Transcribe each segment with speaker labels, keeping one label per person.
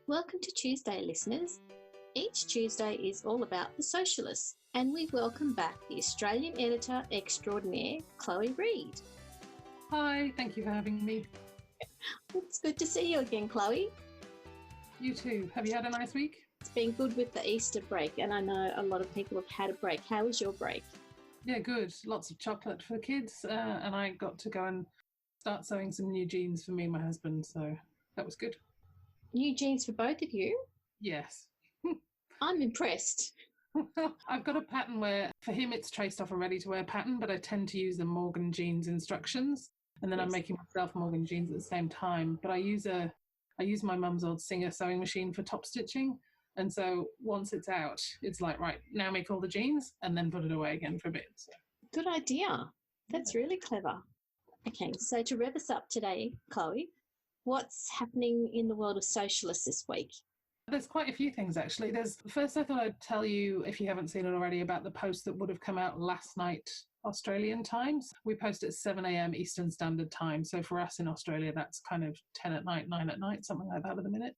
Speaker 1: Welcome to Tuesday, listeners. Each Tuesday is all about the Sewcialists, and we welcome back the Australian editor extraordinaire, Chloe Reid.
Speaker 2: Hi, thank you for having me.
Speaker 1: It's good to see you again, Chloe.
Speaker 2: You too. Have you had a nice week?
Speaker 1: It's been good with the Easter break, and I know a lot of people have had a break. How was your break?
Speaker 2: Yeah, good. Lots of chocolate for the kids, and I got to go and start sewing some new jeans for me and my husband, so that was good.
Speaker 1: New jeans for both of you?
Speaker 2: Yes.
Speaker 1: I'm impressed.
Speaker 2: I've got a pattern where, for him, it's traced off a ready-to-wear pattern, but I tend to use the Morgan jeans instructions, and then
Speaker 1: Yes.
Speaker 2: I'm making myself Morgan jeans at the same time. But I use my mum's old Singer sewing machine for top stitching, and so once it's out, it's like, right, now make all the jeans, and then put it away again for a bit. So.
Speaker 1: Good idea. That's really clever. Okay, so to rev us up today, Chloe, what's happening in the world of Sewcialists this week?
Speaker 2: There's quite a few things, actually. First, I thought I'd tell you, if you haven't seen it already, about the post that would have come out last night, Australian times. We post at 7 a.m. Eastern Standard Time. So for us in Australia, that's kind of 10 at night, 9 at night, something like that at the minute.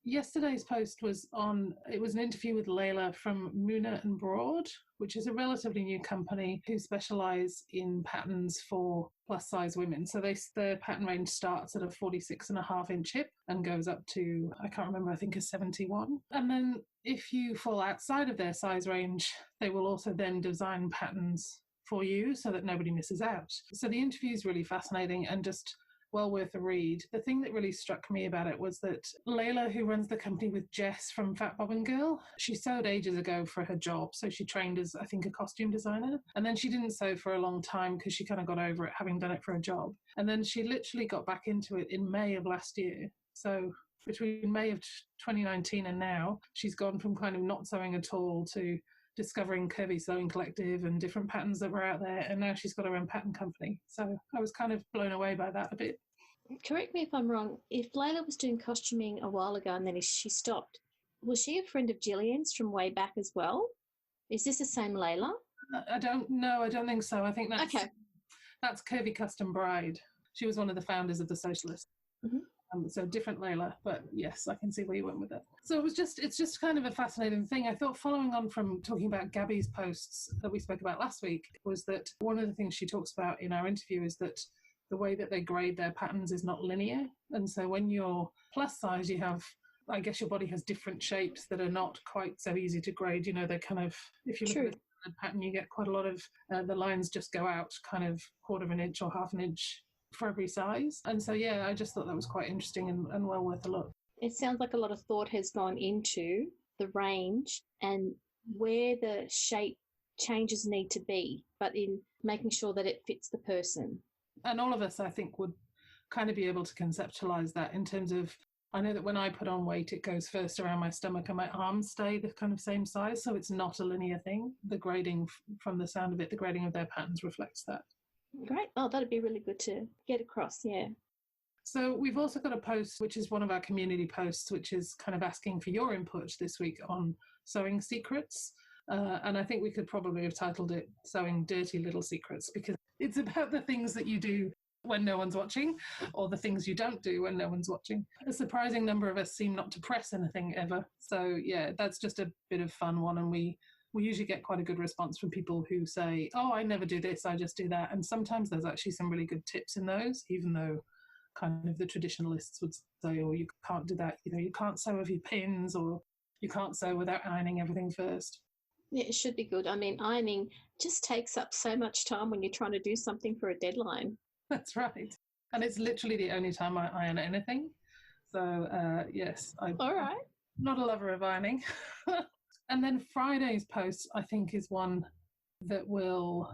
Speaker 2: Yesterday's post was an interview with Layla from Muna and Broad, which is a relatively new company who specialise in patterns for plus size women. So their pattern range starts at a 46.5-inch hip and goes up to, I can't remember, I think a 71. And then if you fall outside of their size range, they will also then design patterns for you so that nobody misses out. So the interview is really fascinating and just well worth a read. The thing that really struck me about it was that Layla, who runs the company with Jess from Fat Bobbin Girl, she sewed ages ago for her job. So she trained as, I think, a costume designer. And then she didn't sew for a long time because she kind of got over it, having done it for a job. And then she literally got back into it in May of last year. So between May of 2019 and now, she's gone from kind of not sewing at all to discovering Curvy Sewing Collective and different patterns that were out there, and now she's got her own pattern company. So I was kind of blown away by that a bit.
Speaker 1: Correct me if I'm wrong. If Layla was doing costuming a while ago and then she stopped, was she a friend of Gillian's from way back as well? Is this the same Layla?
Speaker 2: I don't know. I don't think so. I think that's Curvy Custom Bride. She was one of the founders of the Sewcialists.
Speaker 1: Mm-hmm.
Speaker 2: So different Layla, but yes, I can see where you went with it. So it's just kind of a fascinating thing. I thought, following on from talking about Gabby's posts that we spoke about last week, was that one of the things she talks about in our interview is that the way that they grade their patterns is not linear. And so when you're plus size, you have, I guess your body has different shapes that are not quite so easy to grade. You know, they're kind of, if you look at a pattern, you get quite a lot of, the lines just go out kind of 1/4 of an inch or 1/2 an inch for every size. And so, yeah, I just thought that was quite interesting and well worth a look.
Speaker 1: It sounds like a lot of thought has gone into the range and where the shape changes need to be, but in making sure that it fits the person.
Speaker 2: And all of us, I think, would kind of be able to conceptualise that in terms of, I know that when I put on weight, it goes first around my stomach and my arms stay the kind of same size. So it's not a linear thing. The grading, from the sound of it, the grading of their patterns reflects that.
Speaker 1: Great. Oh, that'd be really good to get across, yeah.
Speaker 2: So we've also got a post, which is one of our community posts, which is kind of asking for your input this week on sewing secrets. And I think we could probably have titled it Sewing Dirty Little Secrets, because it's about the things that you do when no one's watching, or the things you don't do when no one's watching. A surprising number of us seem not to press anything ever. So, yeah, that's just a bit of fun one. And we usually get quite a good response from people who say, oh, I never do this, I just do that. And sometimes there's actually some really good tips in those, even though kind of the traditionalists would say, oh, you can't do that. You know, you can't sew with your pins, or you can't sew without ironing everything first.
Speaker 1: Yeah, it should be good. I mean, ironing just takes up so much time when you're trying to do something for a deadline.
Speaker 2: That's right. And it's literally the only time I iron anything. So, yes. All right. I'm not a lover of ironing. And then Friday's post, I think, is one that will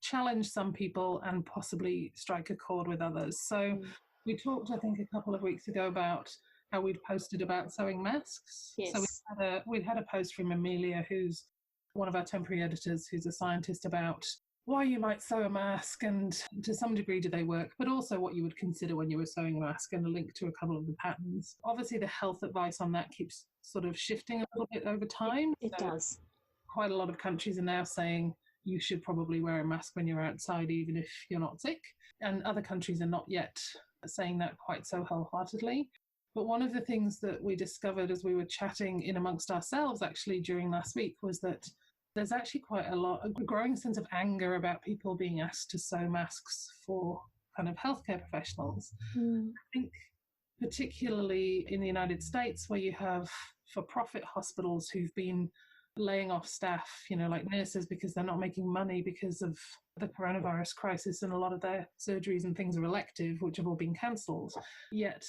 Speaker 2: challenge some people and possibly strike a chord with others. So we talked, I think, a couple of weeks ago about how we'd posted about sewing masks.
Speaker 1: Yes.
Speaker 2: So we'd had a post from Amelia, who's one of our temporary editors, who's a scientist, about why you might sew a mask and to some degree do they work, but also what you would consider when you were sewing a mask, and a link to a couple of the patterns. Obviously, the health advice on that keeps sort of shifting a little bit over time.
Speaker 1: It does.
Speaker 2: Quite a lot of countries are now saying you should probably wear a mask when you're outside, even if you're not sick. And other countries are not yet saying that quite so wholeheartedly. But one of the things that we discovered as we were chatting in amongst ourselves actually during last week was that there's actually quite a growing sense of anger about people being asked to sew masks for kind of healthcare professionals.
Speaker 1: Mm.
Speaker 2: I think particularly in the United States, where you have for-profit hospitals who've been laying off staff, like nurses, because they're not making money because of the coronavirus crisis, and a lot of their surgeries and things are elective, which have all been cancelled. Yet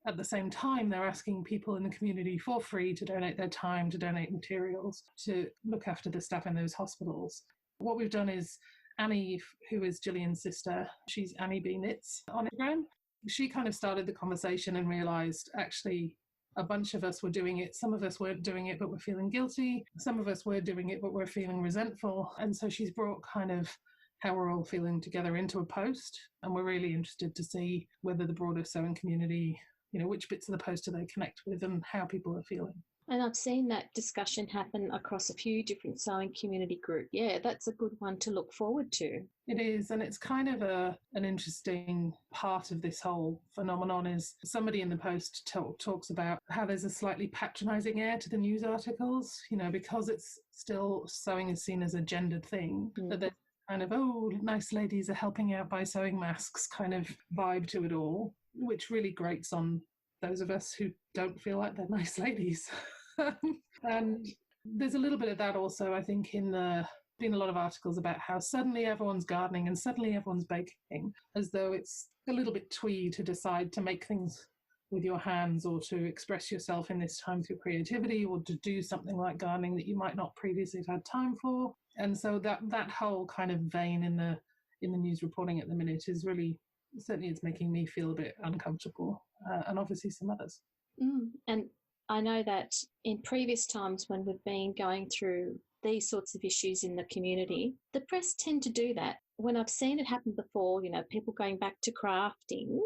Speaker 2: at the same time, they're asking people in the community for free to donate their time, to donate materials, to look after the staff in those hospitals. What we've done is Annie, who is Gillian's sister, she's Annie B. Knits on Instagram. She kind of started the conversation and realised actually a bunch of us were doing it. Some of us weren't doing it, but we're feeling guilty. Some of us were doing it, but we're feeling resentful. And so she's brought kind of how we're all feeling together into a post. And we're really interested to see whether the broader sewing community, which bits of the post do they connect with and how people are feeling.
Speaker 1: And I've seen that discussion happen across a few different sewing community groups. Yeah, that's a good one to look forward to.
Speaker 2: It is, and it's kind of an interesting part of this whole phenomenon is somebody in the post talks about how there's a slightly patronising air to the news articles, because it's still sewing is seen as a gendered thing, that there's kind of, oh, nice ladies are helping out by sewing masks kind of vibe to it all, which really grates on those of us who don't feel like they're nice ladies. And there's a little bit of that also, I think, in the been a lot of articles about how suddenly everyone's gardening and suddenly everyone's baking, as though it's a little bit twee to decide to make things with your hands or to express yourself in this time through creativity or to do something like gardening that you might not previously have had time for. And so that whole kind of vein in the news reporting at the minute is really, certainly it's making me feel a bit uncomfortable, and obviously some others.
Speaker 1: And I know that in previous times when we've been going through these sorts of issues in the community, the press tend to do that. When I've seen it happen before, people going back to crafting,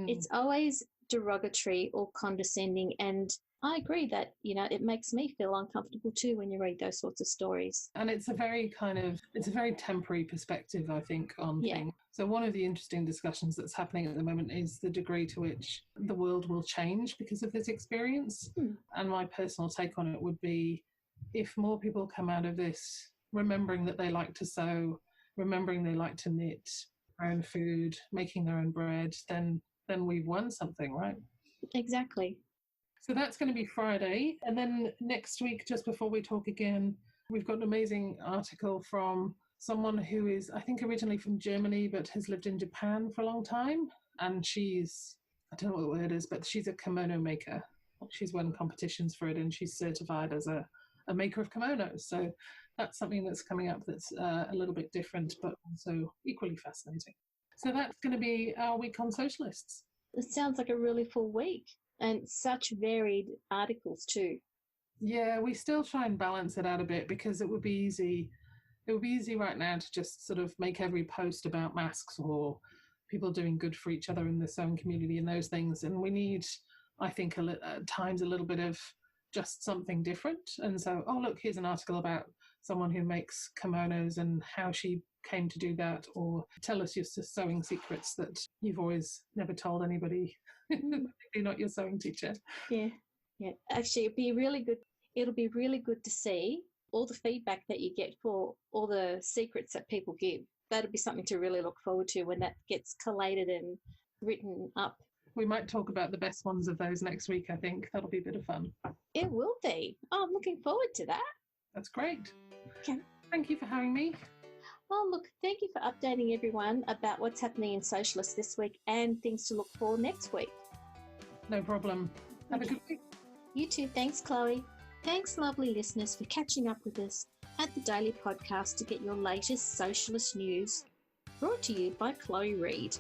Speaker 1: it's always derogatory or condescending. And I agree that, it makes me feel uncomfortable too when you read those sorts of stories.
Speaker 2: And it's a very temporary perspective, I think, on things. So one of the interesting discussions that's happening at the moment is the degree to which the world will change because of this experience. And my personal take on it would be, if more people come out of this remembering that they like to sew, remembering they like to knit their own food, making their own bread, then we've won something, right?
Speaker 1: Exactly.
Speaker 2: So that's going to be Friday. And then next week, just before we talk again, we've got an amazing article from someone who is, I think, originally from Germany, but has lived in Japan for a long time. And she's, I don't know what the word is, but she's a kimono maker. She's won competitions for it and she's certified as a maker of kimonos. So that's something that's coming up that's a little bit different, but also equally fascinating. So that's going to be our week on Sewcialists.
Speaker 1: It sounds like a really full week and such varied articles too.
Speaker 2: Yeah, we still try and balance it out a bit because it would be easy right now to just sort of make every post about masks or people doing good for each other in the sewing community and those things. And we need, I think, at times a little bit of just something different. And so, oh, look, here's an article about someone who makes kimonos and how she came to do that, or tell us your sewing secrets that you've always never told anybody, particularly not your sewing teacher.
Speaker 1: Yeah. Actually, it'll be really good to see all the feedback that you get for all the secrets that people give. That'll be something to really look forward to when that gets collated and written up.
Speaker 2: We might talk about the best ones of those next week, I think. That'll be a bit of fun.
Speaker 1: It will be. Oh, I'm looking forward to that.
Speaker 2: That's great.
Speaker 1: Okay.
Speaker 2: Thank you for having me.
Speaker 1: Well, look, thank you for updating everyone about what's happening in Sewcialists this week and things to look for next week.
Speaker 2: No problem. Have a good week.
Speaker 1: You too. Thanks, Chloe. Thanks, lovely listeners, for catching up with us at the Daily Podcast to get your latest Sewcialist news. Brought to you by Chloe Reid.